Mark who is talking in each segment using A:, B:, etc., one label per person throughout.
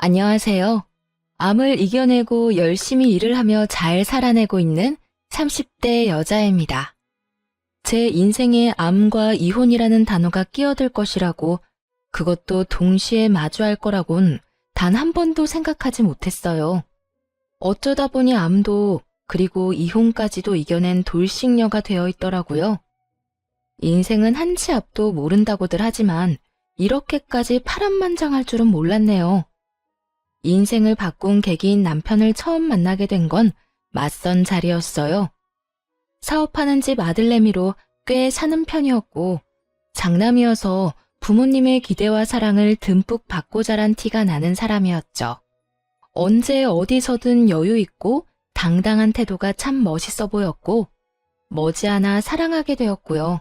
A: 안녕하세요. 암을 이겨내고 열심히 일을 하며 잘 살아내고 있는 30대 여자입니다. 제 인생에 암과 이혼이라는 단어가 끼어들 것이라고, 그것도 동시에 마주할 거라곤 단 한 번도 생각하지 못했어요. 어쩌다 보니 암도 그리고 이혼까지도 이겨낸 돌싱녀가 되어 있더라고요. 인생은 한 치 앞도 모른다고들 하지만 이렇게까지 파란만장할 줄은 몰랐네요. 인생을 바꾼 계기인 남편을 처음 만나게 된 건 맞선 자리였어요. 사업하는 집 아들내미로 꽤 사는 편이었고, 장남이어서 부모님의 기대와 사랑을 듬뿍 받고 자란 티가 나는 사람이었죠. 언제 어디서든 여유 있고 당당한 태도가 참 멋있어 보였고, 머지않아 사랑하게 되었고요.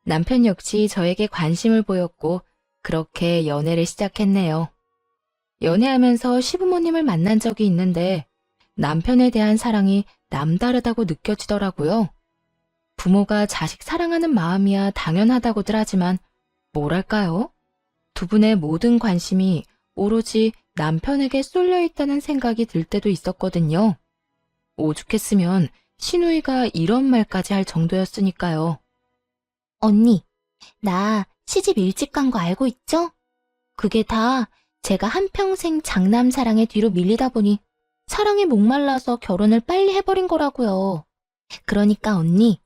A: 남편 역시 저에게 관심을 보였고, 그렇게 연애를 시작했네요. 연애하면서 시부모님을 만난 적이 있는데 남편에 대한 사랑이 남다르다고 느껴지더라고요. 부모가 자식 사랑하는 마음이야 당연하다고들 하지만 뭐랄까요? 두 분의 모든 관심이 오로지 남편에게 쏠려 있다는 생각이 들 때도 있었거든요. 오죽했으면 시누이가 이런 말까지 할 정도였으니까요.
B: 언니, 나 시집 일찍 간 거 알고 있죠? 그게 다 제가 한평생 장남 사랑에 뒤로 밀리다 보니 사랑에 목말라서 결혼을 빨리 해버린 거라고요. 그러니까 언니,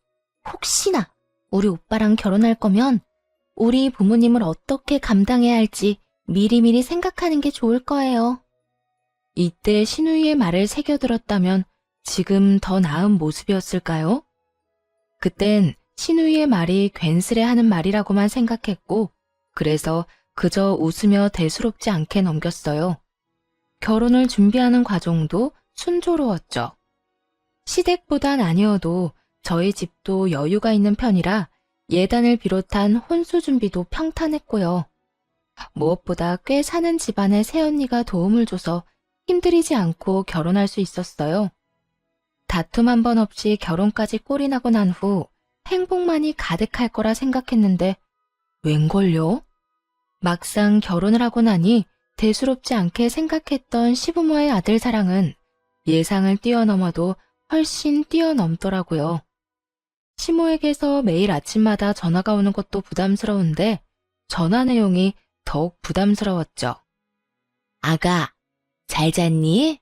B: 혹시나 우리 오빠랑 결혼할 거면 우리 부모님을 어떻게 감당해야 할지 미리미리 생각하는 게 좋을 거예요.
A: 이때 시누이의 말을 새겨들었다면 지금 더 나은 모습이었을까요? 그땐 시누이의 말이 괜스레 하는 말이라고만 생각했고, 그래서 그저 웃으며 대수롭지 않게 넘겼어요. 결혼을 준비하는 과정도 순조로웠죠. 시댁보단 아니어도 저희 집도 여유가 있는 편이라 예단을 비롯한 혼수 준비도 평탄했고요. 무엇보다 꽤 사는 집안의 새언니가 도움을 줘서 힘들이지 않고 결혼할 수 있었어요. 다툼 한 번 없이 결혼까지 꼴이 나고 난 후 행복만이 가득할 거라 생각했는데 웬걸요? 막상 결혼을 하고 나니 대수롭지 않게 생각했던 시부모의 아들 사랑은 예상을 뛰어넘어도 훨씬 뛰어넘더라고요. 시모에게서 매일 아침마다 전화가 오는 것도 부담스러운데 전화 내용이 더욱 부담스러웠죠. 아가, 잘 잤니?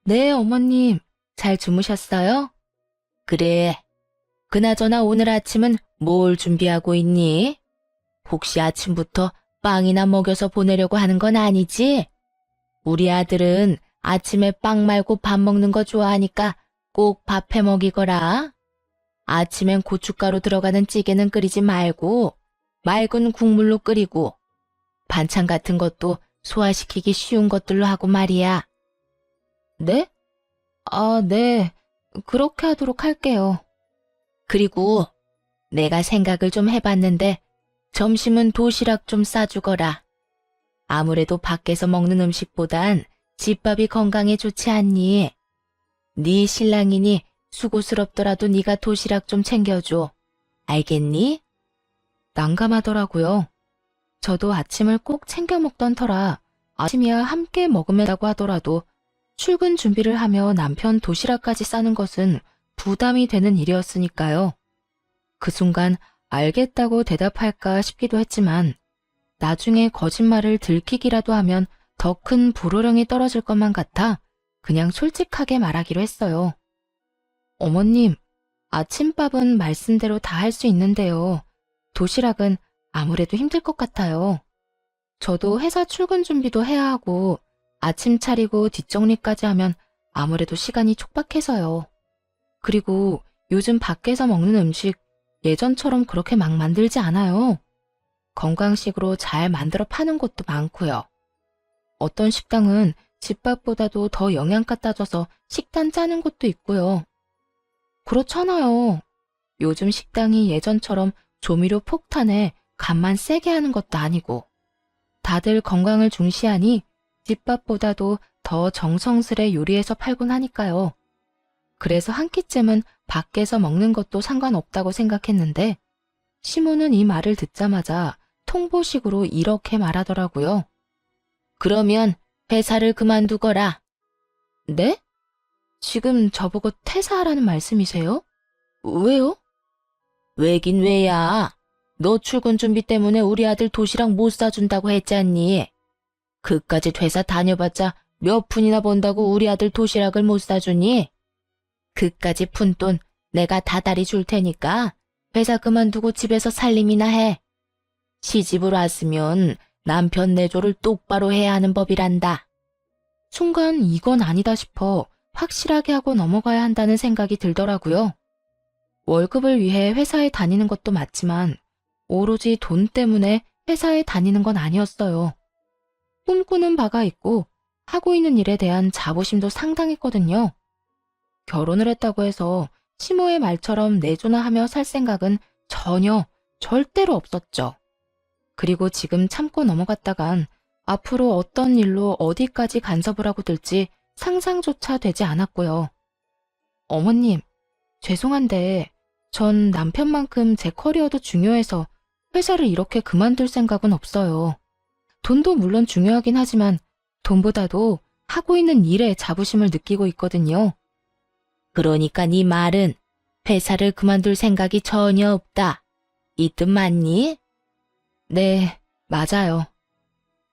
A: 네, 어머님. 잘 주무셨어요? 그래. 그나저나 오늘 아침은 뭘 준비하고 있니? 혹시 아침부터 빵이나 먹여서 보내려고 하는 건 아니지? 우리 아들은 아침에 빵 말고 밥 먹는 거 좋아하니까 꼭 밥 해 먹이거라. 아침엔 고춧가루 들어가는 찌개는 끓이지 말고 맑은 국물로 끓이고 반찬 같은 것도 소화시키기 쉬운 것들로 하고 말이야. 네? 아, 네. 그렇게 하도록 할게요. 그리고 내가 생각을 좀 해봤는데 점심은 도시락 좀 싸주거라. 아무래도 밖에서 먹는 음식보단 집밥이 건강에 좋지 않니? 네 신랑이니 수고스럽더라도 네가 도시락 좀 챙겨줘. 알겠니? 난감하더라고요. 저도 아침을 꼭 챙겨 먹던 터라 아침이야 함께 먹으면다고 하더라도 출근 준비를 하며 남편 도시락까지 싸는 것은 부담이 되는 일이었으니까요. 그 순간 알겠다고 대답할까 싶기도 했지만 나중에 거짓말을 들키기라도 하면 더 큰 불호령이 떨어질 것만 같아 그냥 솔직하게 말하기로 했어요. 어머님, 아침밥은 말씀대로 다 할 수 있는데요. 도시락은 아무래도 힘들 것 같아요. 저도 회사 출근 준비도 해야 하고 아침 차리고 뒷정리까지 하면 아무래도 시간이 촉박해서요. 그리고 요즘 밖에서 먹는 음식 예전처럼 그렇게 막 만들지 않아요. 건강식으로 잘 만들어 파는 곳도 많고요. 어떤 식당은 집밥보다도 더 영양가 따져서 식단 짜는 곳도 있고요. 그렇잖아요. 요즘 식당이 예전처럼 조미료 폭탄에 간만 세게 하는 것도 아니고 다들 건강을 중시하니 집밥보다도 더 정성스레 요리해서 팔곤 하니까요. 그래서 한 끼쯤은 밖에서 먹는 것도 상관없다고 생각했는데 시모는 이 말을 듣자마자 통보식으로 이렇게 말하더라고요. 그러면 회사를 그만두거라. 네? 지금 저보고 퇴사하라는 말씀이세요? 왜요? 왜긴 왜야. 너 출근 준비 때문에 우리 아들 도시락 못 사준다고 했잖니. 그까짓 회사 다녀봤자 몇 푼이나 번다고 우리 아들 도시락을 못 사주니? 그까지 푼돈 내가 다달이 줄 테니까 회사 그만두고 집에서 살림이나 해. 시집을 왔으면 남편 내조를 똑바로 해야 하는 법이란다. 순간 이건 아니다 싶어 확실하게 하고 넘어가야 한다는 생각이 들더라고요. 월급을 위해 회사에 다니는 것도 맞지만 오로지 돈 때문에 회사에 다니는 건 아니었어요. 꿈꾸는 바가 있고 하고 있는 일에 대한 자부심도 상당했거든요. 결혼을 했다고 해서 시모의 말처럼 내조나 하며 살 생각은 전혀 절대로 없었죠. 그리고 지금 참고 넘어갔다간 앞으로 어떤 일로 어디까지 간섭을 하고 들지 상상조차 되지 않았고요. 어머님, 죄송한데 전 남편만큼 제 커리어도 중요해서 회사를 이렇게 그만둘 생각은 없어요. 돈도 물론 중요하긴 하지만 돈보다도 하고 있는 일에 자부심을 느끼고 있거든요. 그러니까 네 말은 회사를 그만둘 생각이 전혀 없다. 이 뜻 맞니? 네, 맞아요.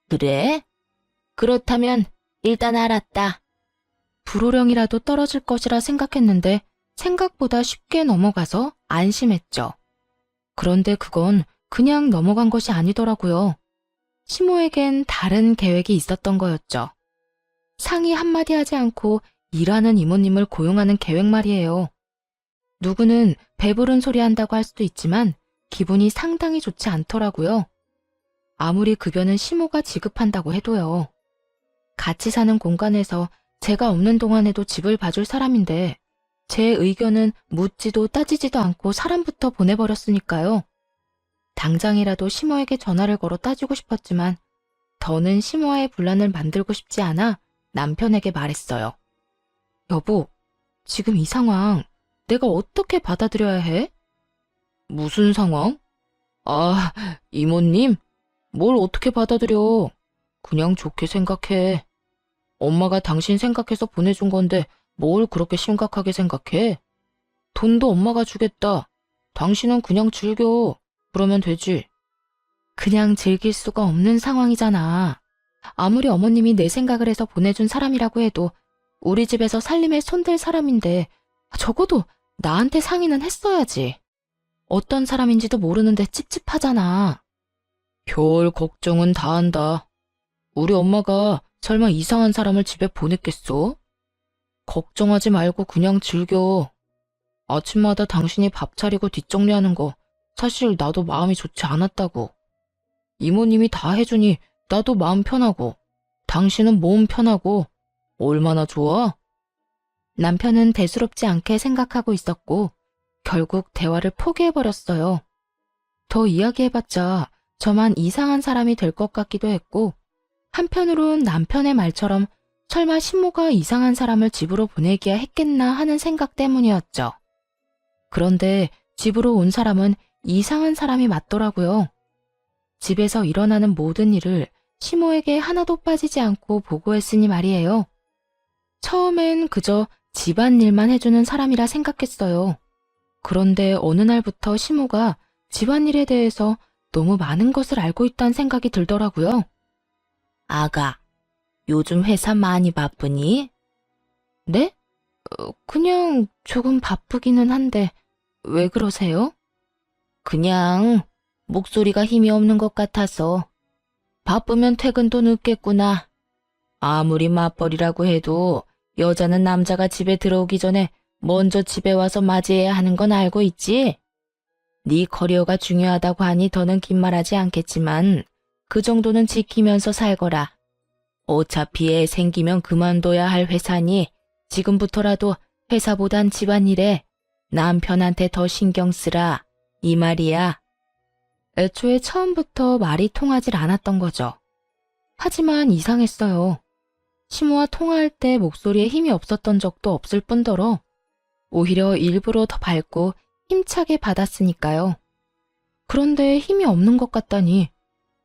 A: 그래? 그렇다면 일단 알았다. 불호령이라도 떨어질 것이라 생각했는데 생각보다 쉽게 넘어가서 안심했죠. 그런데 그건 그냥 넘어간 것이 아니더라고요. 시모에겐 다른 계획이 있었던 거였죠. 상의 한마디 하지 않고 일하는 이모님을 고용하는 계획 말이에요. 누구는 배부른 소리 한다고 할 수도 있지만 기분이 상당히 좋지 않더라고요. 아무리 급여는 시모가 지급한다고 해도요. 같이 사는 공간에서 제가 없는 동안에도 집을 봐줄 사람인데 제 의견은 묻지도 따지지도 않고 사람부터 보내버렸으니까요. 당장이라도 시모에게 전화를 걸어 따지고 싶었지만 더는 시모와의 분란을 만들고 싶지 않아 남편에게 말했어요. 여보, 지금 이 상황 내가 어떻게 받아들여야 해? 무슨 상황? 아, 이모님? 뭘 어떻게 받아들여? 그냥 좋게 생각해. 엄마가 당신 생각해서 보내준 건데 뭘 그렇게 심각하게 생각해? 돈도 엄마가 주겠다. 당신은 그냥 즐겨. 그러면 되지. 그냥 즐길 수가 없는 상황이잖아. 아무리 어머님이 내 생각을 해서 보내준 사람이라고 해도 우리 집에서 살림에 손댈 사람인데 적어도 나한테 상의는 했어야지. 어떤 사람인지도 모르는데 찝찝하잖아. 별 걱정은 다 한다. 우리 엄마가 설마 이상한 사람을 집에 보냈겠어? 걱정하지 말고 그냥 즐겨. 아침마다 당신이 밥 차리고 뒷정리하는 거 사실 나도 마음이 좋지 않았다고. 이모님이 다 해주니 나도 마음 편하고 당신은 몸 편하고 얼마나 좋아? 남편은 대수롭지 않게 생각하고 있었고 결국 대화를 포기해버렸어요. 더 이야기해봤자 저만 이상한 사람이 될 것 같기도 했고 한편으론 남편의 말처럼 설마 신모가 이상한 사람을 집으로 보내기야 했겠나 하는 생각 때문이었죠. 그런데 집으로 온 사람은 이상한 사람이 맞더라고요. 집에서 일어나는 모든 일을 시모에게 하나도 빠지지 않고 보고했으니 말이에요. 처음엔 그저 집안일만 해주는 사람이라 생각했어요. 그런데 어느 날부터 시모가 집안일에 대해서 너무 많은 것을 알고 있다는 생각이 들더라고요. 아가, 요즘 회사 많이 바쁘니? 네? 그냥 조금 바쁘기는 한데 왜 그러세요? 그냥 목소리가 힘이 없는 것 같아서. 바쁘면 퇴근도 늦겠구나. 아무리 맞벌이라고 해도 여자는 남자가 집에 들어오기 전에 먼저 집에 와서 맞이해야 하는 건 알고 있지? 네 커리어가 중요하다고 하니 더는 긴 말하지 않겠지만 그 정도는 지키면서 살거라. 어차피 애 생기면 그만둬야 할 회사니 지금부터라도 회사보단 집안일에 남편한테 더 신경 쓰라. 이 말이야. 애초에 처음부터 말이 통하질 않았던 거죠. 하지만 이상했어요. 시모와 통화할 때 목소리에 힘이 없었던 적도 없을 뿐더러 오히려 일부러 더 밝고 힘차게 받았으니까요. 그런데 힘이 없는 것 같다니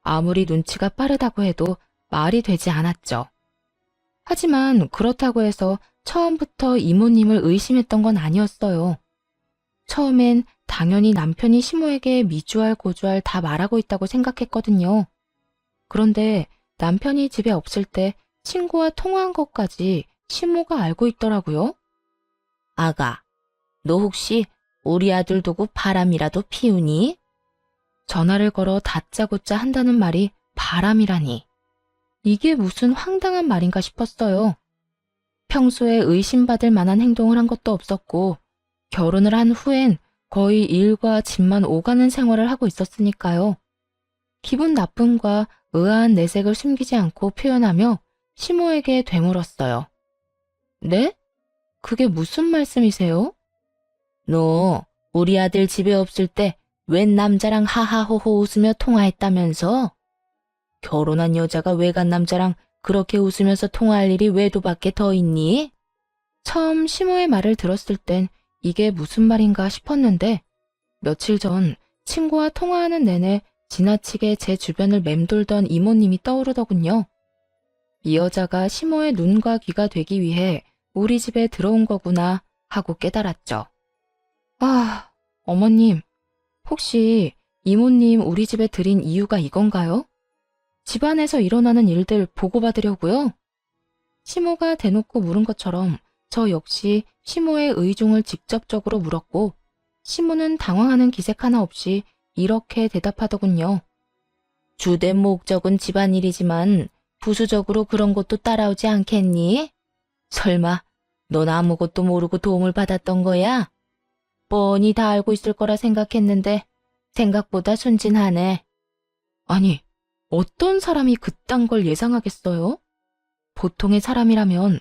A: 아무리 눈치가 빠르다고 해도 말이 되지 않았죠. 하지만 그렇다고 해서 처음부터 이모님을 의심했던 건 아니었어요. 처음엔 당연히 남편이 시모에게 미주알 고주알 다 말하고 있다고 생각했거든요. 그런데 남편이 집에 없을 때 친구와 통화한 것까지 시모가 알고 있더라고요. 아가, 너 혹시 우리 아들 두고 바람이라도 피우니? 전화를 걸어 다짜고짜 한다는 말이 바람이라니. 이게 무슨 황당한 말인가 싶었어요. 평소에 의심받을 만한 행동을 한 것도 없었고 결혼을 한 후엔 거의 일과 집만 오가는 생활을 하고 있었으니까요. 기분 나쁨과 의아한 내색을 숨기지 않고 표현하며 시모에게 되물었어요. 네? 그게 무슨 말씀이세요? 너 우리 아들 집에 없을 때 웬 남자랑 하하호호 웃으며 통화했다면서? 결혼한 여자가 외간 남자랑 그렇게 웃으면서 통화할 일이 외도밖에 더 있니? 처음 시모의 말을 들었을 땐 이게 무슨 말인가 싶었는데 며칠 전 친구와 통화하는 내내 지나치게 제 주변을 맴돌던 이모님이 떠오르더군요. 이 여자가 시모의 눈과 귀가 되기 위해 우리 집에 들어온 거구나 하고 깨달았죠. 아, 어머님, 혹시 이모님 우리 집에 들인 이유가 이건가요? 집안에서 일어나는 일들 보고받으려고요? 시모가 대놓고 물은 것처럼 저 역시 시모의 의중을 직접적으로 물었고 시모는 당황하는 기색 하나 없이 이렇게 대답하더군요. 주된 목적은 집안일이지만 부수적으로 그런 것도 따라오지 않겠니? 설마 넌 아무것도 모르고 도움을 받았던 거야? 뻔히 다 알고 있을 거라 생각했는데 생각보다 순진하네. 아니, 어떤 사람이 그딴 걸 예상하겠어요? 보통의 사람이라면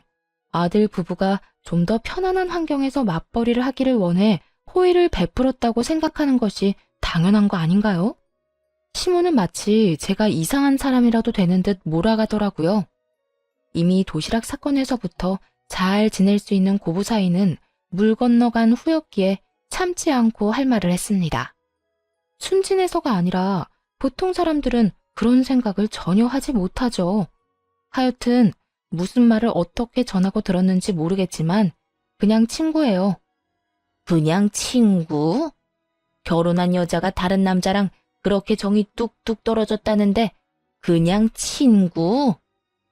A: 아들 부부가 좀 더 편안한 환경에서 맞벌이를 하기를 원해 호의를 베풀었다고 생각하는 것이 당연한 거 아닌가요? 시모는 마치 제가 이상한 사람이라도 되는 듯 몰아가더라고요. 이미 도시락 사건에서부터 잘 지낼 수 있는 고부 사이는 물 건너간 후였기에 참지 않고 할 말을 했습니다. 순진해서가 아니라 보통 사람들은 그런 생각을 전혀 하지 못하죠. 하여튼 무슨 말을 어떻게 전하고 들었는지 모르겠지만 그냥 친구예요. 그냥 친구? 결혼한 여자가 다른 남자랑 그렇게 정이 뚝뚝 떨어졌다는데 그냥 친구?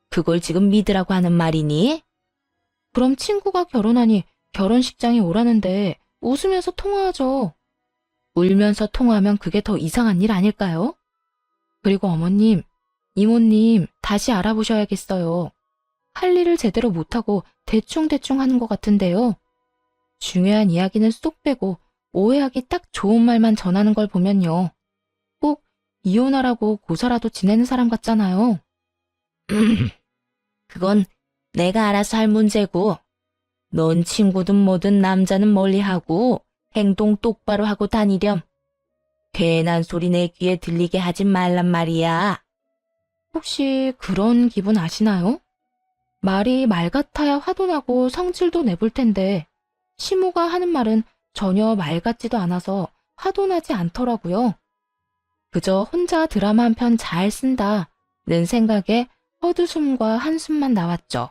A: 그걸 지금 믿으라고 하는 말이니? 그럼 친구가 결혼하니 결혼식장에 오라는데 웃으면서 통화하죠. 울면서 통화하면 그게 더 이상한 일 아닐까요? 그리고 어머님, 이모님 다시 알아보셔야겠어요. 할 일을 제대로 못하고 대충대충 하는 것 같은데요. 중요한 이야기는 쏙 빼고 오해하기 딱 좋은 말만 전하는 걸 보면요. 꼭 이혼하라고 고사라도 지내는 사람 같잖아요. 그건 내가 알아서 할 문제고 넌 친구든 뭐든 남자는 멀리하고 행동 똑바로 하고 다니렴. 괜한 소리 내 귀에 들리게 하지 말란 말이야. 혹시 그런 기분 아시나요? 말이 말 같아야 화도 나고 성질도 내볼 텐데 시모가 하는 말은 전혀 말 같지도 않아서 화도 나지 않더라고요. 그저 혼자 드라마 한 편 잘 쓴다는 생각에 헛웃음과 한숨만 나왔죠.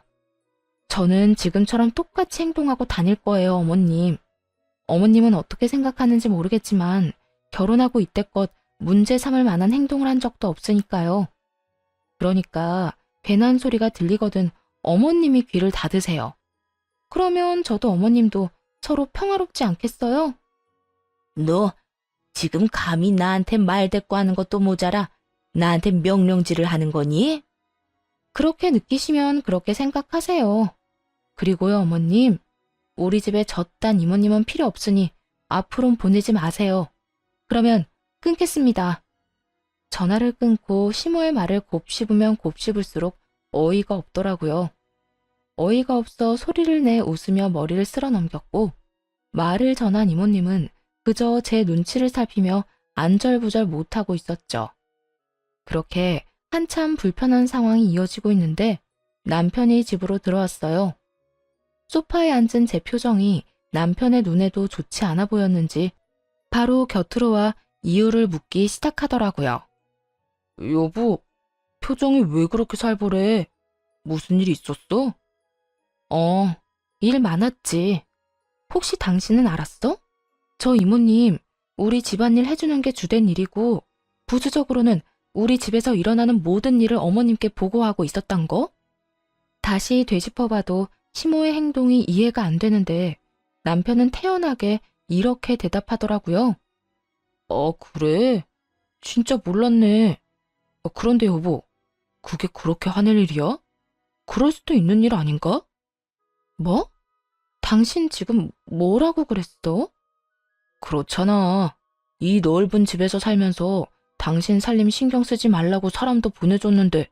A: 저는 지금처럼 똑같이 행동하고 다닐 거예요, 어머님. 어머님은 어떻게 생각하는지 모르겠지만 결혼하고 이때껏 문제 삼을 만한 행동을 한 적도 없으니까요. 그러니까 괜한 소리가 들리거든 어머님이 귀를 닫으세요. 그러면 저도 어머님도 서로 평화롭지 않겠어요? 너 지금 감히 나한테 말대꾸하는 것도 모자라 나한테 명령질을 하는 거니? 그렇게 느끼시면 그렇게 생각하세요. 그리고요, 어머님. 우리 집에 저딴 이모님은 필요 없으니 앞으로는 보내지 마세요. 그러면 끊겠습니다. 전화를 끊고 시모의 말을 곱씹으면 곱씹을수록 어이가 없더라고요. 어이가 없어 소리를 내 웃으며 머리를 쓸어 넘겼고 말을 전한 이모님은 그저 제 눈치를 살피며 안절부절 못하고 있었죠. 그렇게 한참 불편한 상황이 이어지고 있는데 남편이 집으로 들어왔어요. 소파에 앉은 제 표정이 남편의 눈에도 좋지 않아 보였는지 바로 곁으로 와 이유를 묻기 시작하더라고요. 여보, 표정이 왜 그렇게 살벌해? 무슨 일 있었어? 일 많았지. 혹시 당신은 알았어? 저 이모님, 우리 집안일 해주는 게 주된 일이고, 부수적으로는 우리 집에서 일어나는 모든 일을 어머님께 보고하고 있었단 거? 다시 되짚어봐도 시모의 행동이 이해가 안 되는데, 남편은 태연하게 이렇게 대답하더라고요. 그래? 진짜 몰랐네. 그런데 여보, 그게 그렇게 화낼 일이야? 그럴 수도 있는 일 아닌가? 뭐? 당신 지금 뭐라고 그랬어? 그렇잖아. 이 넓은 집에서 살면서 당신 살림 신경 쓰지 말라고 사람도 보내줬는데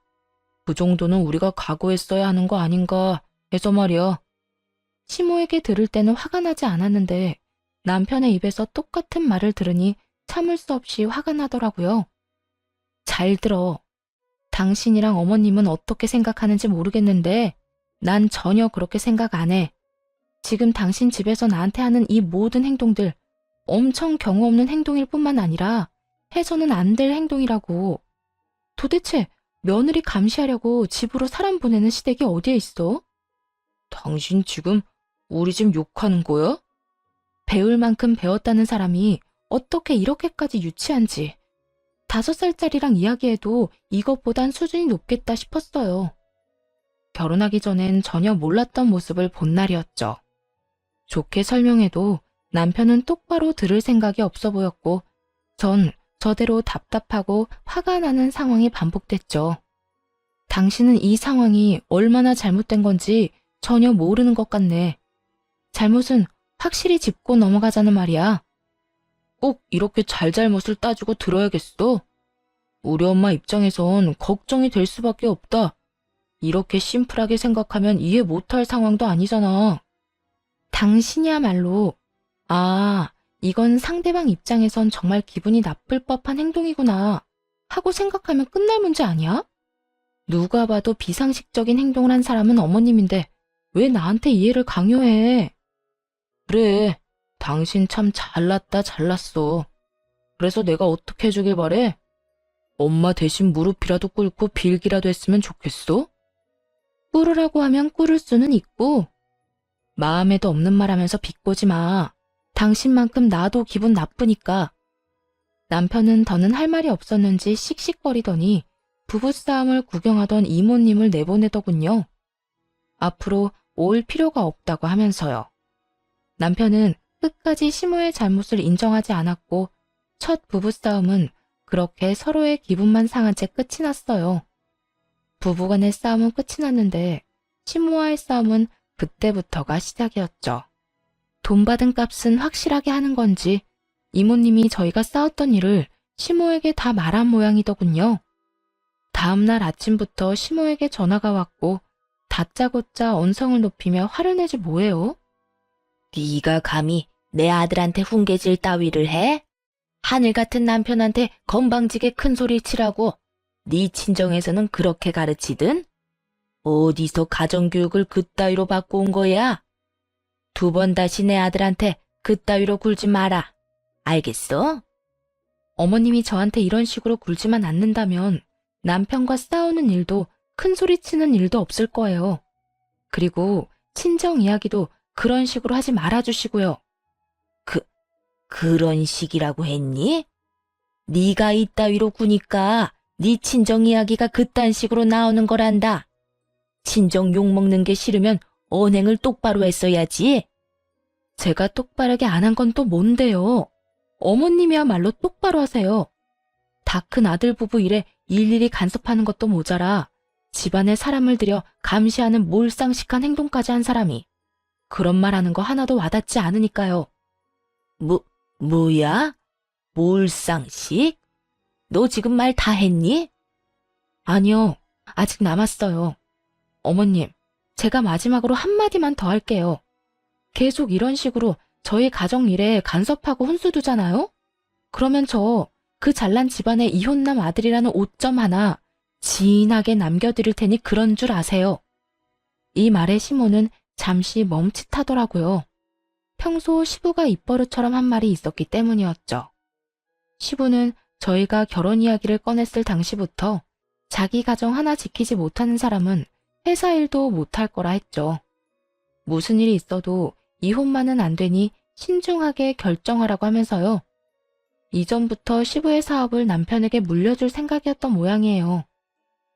A: 그 정도는 우리가 각오했어야 하는 거 아닌가 해서 말이야. 시모에게 들을 때는 화가 나지 않았는데 남편의 입에서 똑같은 말을 들으니 참을 수 없이 화가 나더라고요. 잘 들어. 당신이랑 어머님은 어떻게 생각하는지 모르겠는데 난 전혀 그렇게 생각 안 해. 지금 당신 집에서 나한테 하는 이 모든 행동들 엄청 경우 없는 행동일 뿐만 아니라 해서는 안 될 행동이라고. 도대체 며느리 감시하려고 집으로 사람 보내는 시댁이 어디에 있어? 당신 지금 우리 집 욕하는 거야? 배울 만큼 배웠다는 사람이 어떻게 이렇게까지 유치한지. 5살짜리랑 이야기해도 이것보단 수준이 높겠다 싶었어요. 결혼하기 전엔 전혀 몰랐던 모습을 본 날이었죠. 좋게 설명해도 남편은 똑바로 들을 생각이 없어 보였고 전 저대로 답답하고 화가 나는 상황이 반복됐죠. 당신은 이 상황이 얼마나 잘못된 건지 전혀 모르는 것 같네. 잘못은 확실히 짚고 넘어가자는 말이야. 꼭 이렇게 잘잘못을 따지고 들어야겠어? 우리 엄마 입장에선 걱정이 될 수밖에 없다. 이렇게 심플하게 생각하면 이해 못할 상황도 아니잖아. 당신이야말로 이건 상대방 입장에선 정말 기분이 나쁠 법한 행동이구나 하고 생각하면 끝날 문제 아니야? 누가 봐도 비상식적인 행동을 한 사람은 어머님인데 왜 나한테 이해를 강요해? 그래, 당신 참 잘났다 잘났어. 그래서 내가 어떻게 해주길 바래? 엄마 대신 무릎이라도 꿇고 빌기라도 했으면 좋겠어? 꿇으라고 하면 꿇을 수는 있고 마음에도 없는 말 하면서 비꼬지 마. 당신만큼 나도 기분 나쁘니까. 남편은 더는 할 말이 없었는지 씩씩거리더니 부부싸움을 구경하던 이모님을 내보내더군요. 앞으로 올 필요가 없다고 하면서요. 남편은 끝까지 시모의 잘못을 인정하지 않았고 첫 부부싸움은 그렇게 서로의 기분만 상한 채 끝이 났어요. 부부간의 싸움은 끝이 났는데 시모와의 싸움은 그때부터가 시작이었죠. 돈 받은 값은 확실하게 하는 건지 이모님이 저희가 싸웠던 일을 시모에게 다 말한 모양이더군요. 다음날 아침부터 시모에게 전화가 왔고 다짜고짜 언성을 높이며 화를 내지 뭐해요? 네가 감히 내 아들한테 훈계질 따위를 해? 하늘 같은 남편한테 건방지게 큰 소리 치라고 네 친정에서는 그렇게 가르치든? 어디서 가정교육을 그따위로 받고 온 거야? 2번 다시 내 아들한테 그따위로 굴지 마라. 알겠어? 어머님이 저한테 이런 식으로 굴지만 않는다면 남편과 싸우는 일도 큰 소리 치는 일도 없을 거예요. 그리고 친정 이야기도 그런 식으로 하지 말아주시고요. 그런 식이라고 했니? 네가 이따위로 구니까 네 친정 이야기가 그딴 식으로 나오는 거란다. 친정 욕먹는 게 싫으면 언행을 똑바로 했어야지. 제가 똑바르게 안 한 건 또 뭔데요? 어머님이야말로 똑바로 하세요. 다 큰 아들 부부 일에 일일이 간섭하는 것도 모자라 집안에 사람을 들여 감시하는 몰상식한 행동까지 한 사람이 그런 말 하는 거 하나도 와닿지 않으니까요. 뭐야? 몰상식? 너 지금 말 다 했니? 아니요, 아직 남았어요. 어머님, 제가 마지막으로 한마디만 더 할게요. 계속 이런 식으로 저희 가정 일에 간섭하고 혼수 두잖아요? 그러면 저 그 잘난 집안의 이혼남 아들이라는 오점 하나 진하게 남겨드릴 테니 그런 줄 아세요. 이 말에 시모는 잠시 멈칫하더라고요. 평소 시부가 입버릇처럼 한 말이 있었기 때문이었죠. 시부는 저희가 결혼 이야기를 꺼냈을 당시부터 자기 가정 하나 지키지 못하는 사람은 회사 일도 못할 거라 했죠. 무슨 일이 있어도 이혼만은 안 되니 신중하게 결정하라고 하면서요. 이전부터 시부의 사업을 남편에게 물려줄 생각이었던 모양이에요.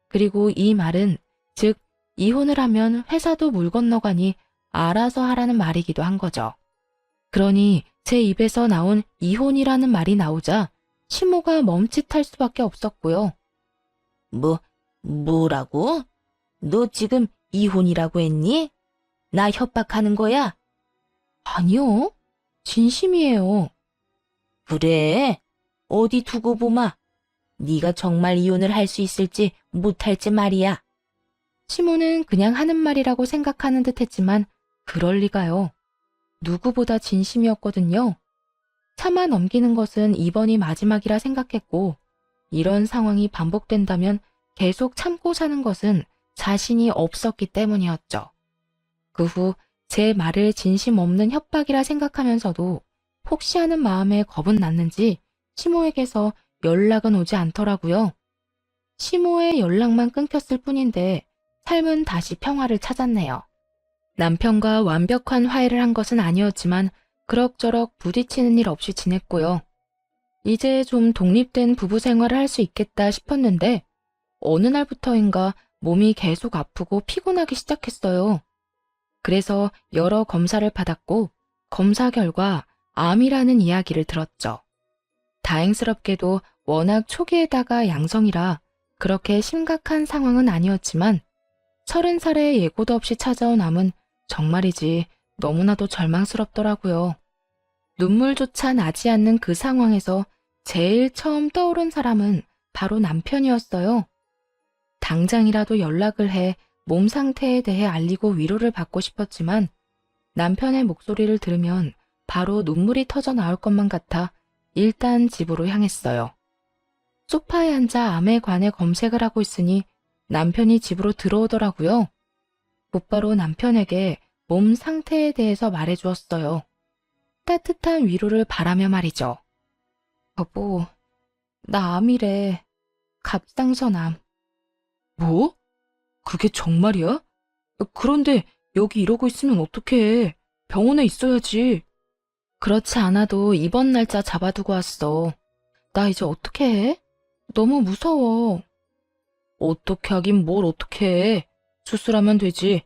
A: 그리고 이 말은 즉 이혼을 하면 회사도 물 건너가니 알아서 하라는 말이기도 한 거죠. 그러니 제 입에서 나온 이혼이라는 말이 나오자 시모가 멈칫할 수밖에 없었고요. 뭐라고? 너 지금 이혼이라고 했니? 나 협박하는 거야? 아니요. 진심이에요. 그래? 어디 두고 보마. 네가 정말 이혼을 할 수 있을지 못할지 말이야. 시모는 그냥 하는 말이라고 생각하는 듯 했지만 그럴 리가요. 누구보다 진심이었거든요. 참아 넘기는 것은 이번이 마지막이라 생각했고 이런 상황이 반복된다면 계속 참고 사는 것은 자신이 없었기 때문이었죠. 그 후 제 말을 진심 없는 협박이라 생각하면서도 혹시 하는 마음에 겁은 났는지 시모에게서 연락은 오지 않더라고요. 시모의 연락만 끊겼을 뿐인데 삶은 다시 평화를 찾았네요. 남편과 완벽한 화해를 한 것은 아니었지만 그럭저럭 부딪히는 일 없이 지냈고요. 이제 좀 독립된 부부 생활을 할 수 있겠다 싶었는데 어느 날부터인가 몸이 계속 아프고 피곤하기 시작했어요. 그래서 여러 검사를 받았고 검사 결과 암이라는 이야기를 들었죠. 다행스럽게도 워낙 초기에다가 양성이라 그렇게 심각한 상황은 아니었지만 30살에 예고도 없이 찾아온 암은 정말이지 너무나도 절망스럽더라고요. 눈물조차 나지 않는 그 상황에서 제일 처음 떠오른 사람은 바로 남편이었어요. 당장이라도 연락을 해 몸 상태에 대해 알리고 위로를 받고 싶었지만 남편의 목소리를 들으면 바로 눈물이 터져 나올 것만 같아 일단 집으로 향했어요. 소파에 앉아 암에 관해 검색을 하고 있으니 남편이 집으로 들어오더라고요. 곧바로 남편에게 몸 상태에 대해서 말해주었어요. 따뜻한 위로를 바라며 말이죠. 여보, 나 암이래. 갑상선암. 뭐? 그게 정말이야? 그런데 여기 이러고 있으면 어떡해. 병원에 있어야지. 그렇지 않아도 입원 날짜 잡아두고 왔어. 나 이제 어떻게 해? 너무 무서워. 어떻게 하긴 뭘 어떻게 해. 수술하면 되지.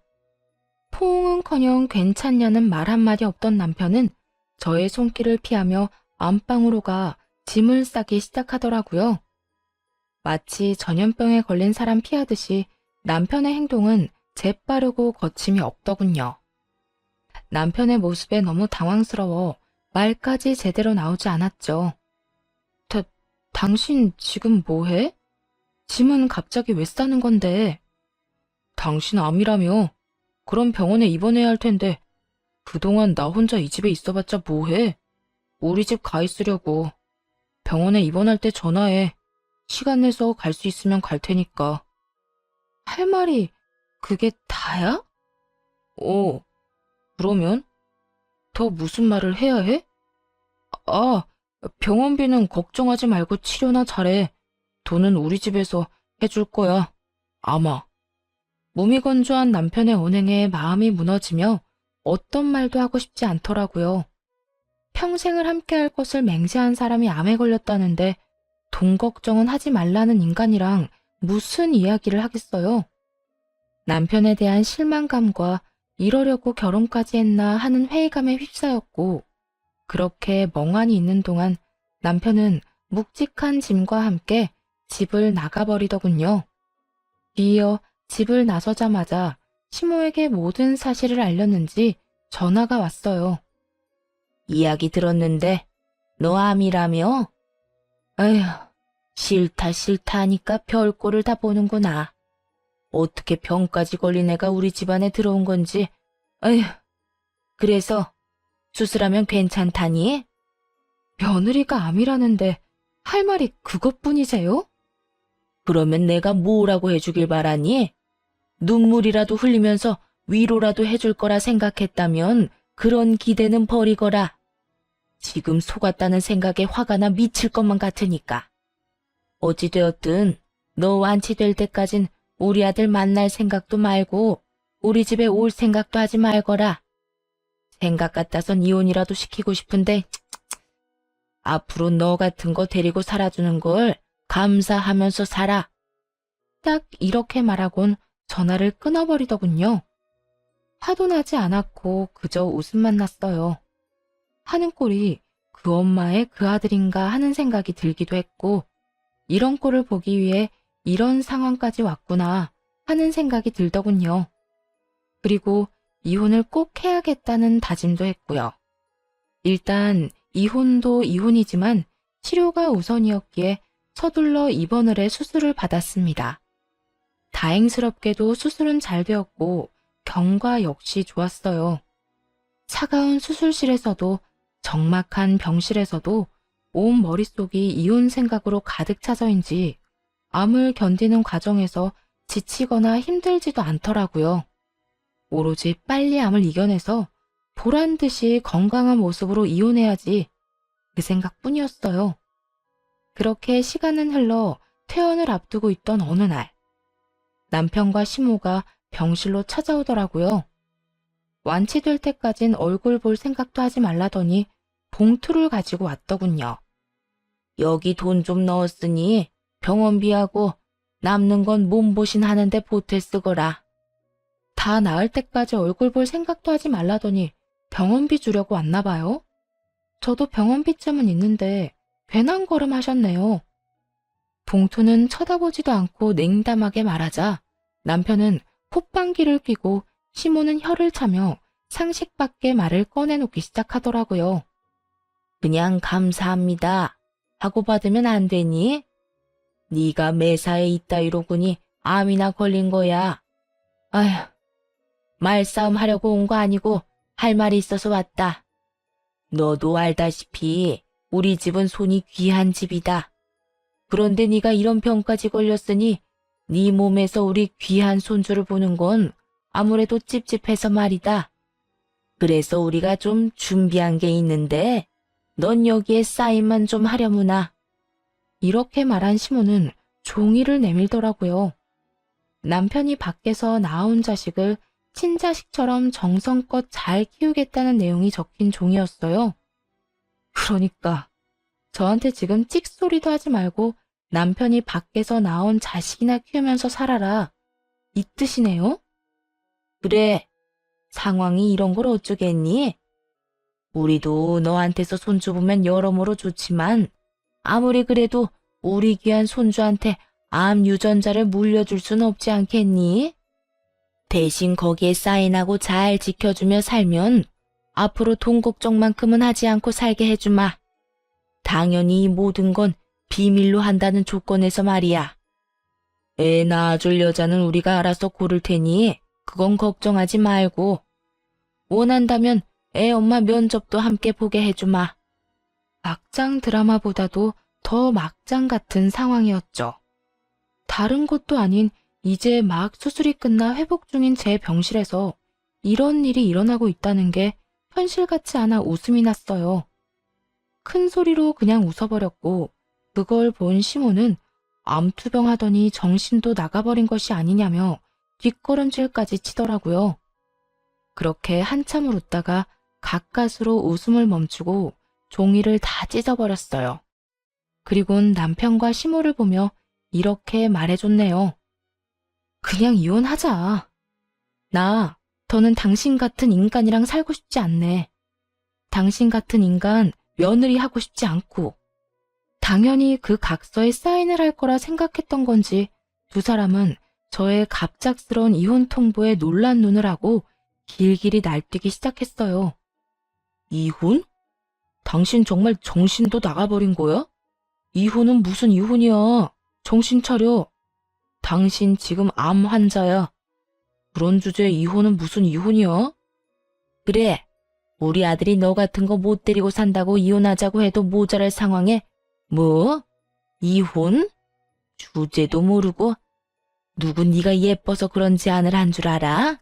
A: 포옹은커녕 괜찮냐는 말 한마디 없던 남편은 저의 손길을 피하며 안방으로 가 짐을 싸기 시작하더라고요. 마치 전염병에 걸린 사람 피하듯이 남편의 행동은 재빠르고 거침이 없더군요. 남편의 모습에 너무 당황스러워 말까지 제대로 나오지 않았죠. 당신 지금 뭐해? 짐은 갑자기 왜 싸는 건데? 당신 암이라며. 그럼 병원에 입원해야 할 텐데 그동안 나 혼자 이 집에 있어봤자 뭐해? 우리 집 가 있으려고. 병원에 입원할 때 전화해. 시간 내서 갈 수 있으면 갈 테니까. 할 말이 그게 다야? 그러면? 더 무슨 말을 해야 해? 병원비는 걱정하지 말고 치료나 잘해. 돈은 우리 집에서 해줄 거야. 아마. 몸이 건조한 남편의 언행에 마음이 무너지며 어떤 말도 하고 싶지 않더라고요. 평생을 함께할 것을 맹세한 사람이 암에 걸렸다는데 돈 걱정은 하지 말라는 인간이랑 무슨 이야기를 하겠어요? 남편에 대한 실망감과 이러려고 결혼까지 했나 하는 회의감에 휩싸였고 그렇게 멍하니 있는 동안 남편은 묵직한 짐과 함께 집을 나가버리더군요. 뒤이어 집을 나서자마자 시모에게 모든 사실을 알렸는지 전화가 왔어요. 이야기 들었는데 너 암이라며? 에휴, 싫다 하니까 별꼴을 다 보는구나. 어떻게 병까지 걸린 애가 우리 집안에 들어온 건지. 에휴, 그래서 수술하면 괜찮다니? 며느리가 암이라는데 할 말이 그것뿐이세요? 그러면 내가 뭐라고 해주길 바라니? 눈물이라도 흘리면서 위로라도 해줄 거라 생각했다면 그런 기대는 버리거라. 지금 속았다는 생각에 화가 나 미칠 것만 같으니까. 어찌되었든 너 완치될 때까진 우리 아들 만날 생각도 말고 우리 집에 올 생각도 하지 말거라. 생각 같아선 이혼이라도 시키고 싶은데 앞으로 너 같은 거 데리고 살아주는 걸 감사하면서 살아. 딱 이렇게 말하곤 전화를 끊어버리더군요. 화도 나지 않았고 그저 웃음만 났어요. 하는 꼴이 그 엄마의 그 아들인가 하는 생각이 들기도 했고 이런 꼴을 보기 위해 이런 상황까지 왔구나 하는 생각이 들더군요. 그리고 이혼을 꼭 해야겠다는 다짐도 했고요. 일단 이혼도 이혼이지만 치료가 우선이었기에 서둘러 입원을 해 수술을 받았습니다. 다행스럽게도 수술은 잘 되었고 경과 역시 좋았어요. 차가운 수술실에서도 적막한 병실에서도 온 머릿속이 이혼 생각으로 가득 차서인지 암을 견디는 과정에서 지치거나 힘들지도 않더라고요. 오로지 빨리 암을 이겨내서 보란 듯이 건강한 모습으로 이혼해야지 그 생각뿐이었어요. 그렇게 시간은 흘러 퇴원을 앞두고 있던 어느 날 남편과 시모가 병실로 찾아오더라고요. 완치될 때까진 얼굴 볼 생각도 하지 말라더니 봉투를 가지고 왔더군요. 여기 돈 좀 넣었으니 병원비하고 남는 건 몸보신 하는데 보태 쓰거라. 다 나을 때까지 얼굴 볼 생각도 하지 말라더니 병원비 주려고 왔나 봐요. 저도 병원비쯤은 있는데 괜한 걸음 하셨네요. 봉투는 쳐다보지도 않고 냉담하게 말하자 남편은 콧방귀를 뀌고 시모는 혀를 차며 상식밖에 말을 꺼내놓기 시작하더라고요. 그냥 감사합니다 하고 받으면 안 되니? 네가 매사에 이따위로 군이 암이나 걸린 거야. 아휴, 말싸움 하려고 온 거 아니고 할 말이 있어서 왔다. 너도 알다시피 우리 집은 손이 귀한 집이다. 그런데 네가 이런 병까지 걸렸으니 네 몸에서 우리 귀한 손주를 보는 건 아무래도 찝찝해서 말이다. 그래서 우리가 좀 준비한 게 있는데 넌 여기에 사인만 좀 하려무나. 이렇게 말한 시모는 종이를 내밀더라고요. 남편이 밖에서 낳아온 자식을 친자식처럼 정성껏 잘 키우겠다는 내용이 적힌 종이었어요. 그러니까 저한테 지금 찍소리도 하지 말고 남편이 밖에서 낳은 자식이나 키우면서 살아라. 이 뜻이네요? 그래, 상황이 이런 걸 어쩌겠니? 우리도 너한테서 손주 보면 여러모로 좋지만 아무리 그래도 우리 귀한 손주한테 암 유전자를 물려줄 순 없지 않겠니? 대신 거기에 사인하고 잘 지켜주며 살면 앞으로 돈 걱정만큼은 하지 않고 살게 해주마. 당연히 이 모든 건 비밀로 한다는 조건에서 말이야. 애 낳아줄 여자는 우리가 알아서 고를 테니 그건 걱정하지 말고 원한다면 애 엄마 면접도 함께 보게 해주마. 막장 드라마보다도 더 막장 같은 상황이었죠. 다른 곳도 아닌 이제 막 수술이 끝나 회복 중인 제 병실에서 이런 일이 일어나고 있다는 게 현실 같지 않아 웃음이 났어요. 큰 소리로 그냥 웃어버렸고 그걸 본 시모는 암투병 하더니 정신도 나가버린 것이 아니냐며 뒷걸음질까지 치더라고요. 그렇게 한참을 웃다가 가까스로 웃음을 멈추고 종이를 다 찢어버렸어요. 그리곤 남편과 시모를 보며 이렇게 말해줬네요. 그냥 이혼하자. 나 더는 당신 같은 인간이랑 살고 싶지 않네. 당신 같은 인간 며느리 하고 싶지 않고. 당연히 그 각서에 사인을 할 거라 생각했던 건지 두 사람은 저의 갑작스러운 이혼 통보에 놀란 눈을 하고 길길이 날뛰기 시작했어요. 이혼? 당신 정말 정신도 나가버린 거야? 이혼은 무슨 이혼이야. 정신 차려. 당신 지금 암 환자야. 그런 주제에 이혼은 무슨 이혼이야? 그래, 우리 아들이 너 같은 거 못 데리고 산다고 이혼하자고 해도 모자랄 상황에 뭐? 이혼? 주제도 모르고 누구 네가 예뻐서 그런 제안을 한 줄 알아?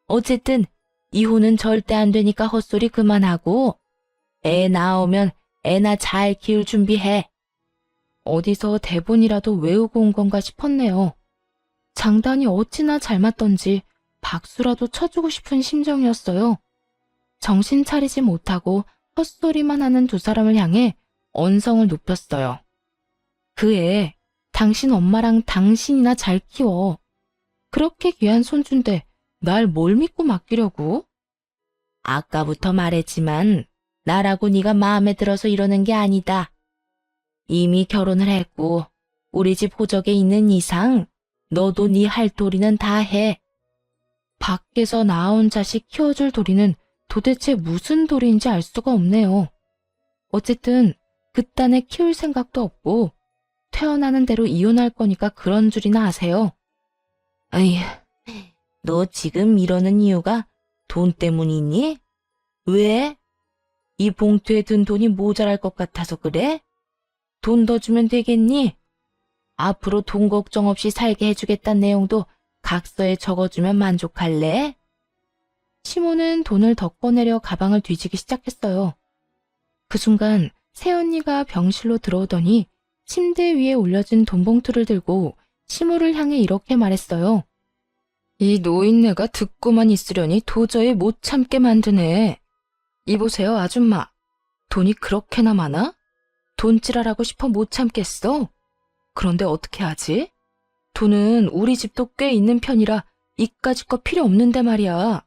A: 어쨌든 이혼은 절대 안 되니까 헛소리 그만하고 애 낳으면 애나 잘 키울 준비해. 어디서 대본이라도 외우고 온 건가 싶었네요. 장단이 어찌나 잘 맞던지 박수라도 쳐주고 싶은 심정이었어요. 정신 차리지 못하고 헛소리만 하는 두 사람을 향해 언성을 높였어요. 그 애, 당신 엄마랑 당신이나 잘 키워. 그렇게 귀한 손주인데 날 뭘 믿고 맡기려고? 아까부터 말했지만 나라고 네가 마음에 들어서 이러는 게 아니다. 이미 결혼을 했고 우리 집 호적에 있는 이상 너도 네 할 도리는 다 해. 밖에서 낳아온 자식 키워줄 도리는 도대체 무슨 도리인지 알 수가 없네요. 어쨌든 그딴에 키울 생각도 없고 태어나는 대로 이혼할 거니까 그런 줄이나 아세요. 아이, 너 지금 이러는 이유가 돈 때문이니? 왜? 이 봉투에 든 돈이 모자랄 것 같아서 그래? 돈 더 주면 되겠니? 앞으로 돈 걱정 없이 살게 해주겠다는 내용도 각서에 적어주면 만족할래? 시모는 돈을 더 꺼내려 가방을 뒤지기 시작했어요. 그 순간 새언니가 병실로 들어오더니 침대 위에 올려진 돈봉투를 들고 시모를 향해 이렇게 말했어요. 이 노인네가 듣고만 있으려니 도저히 못 참게 만드네. 이보세요, 아줌마. 돈이 그렇게나 많아? 돈질하라고 싶어 못 참겠어? 그런데 어떻게 하지? 돈은 우리 집도 꽤 있는 편이라 이까짓 거 필요 없는데 말이야.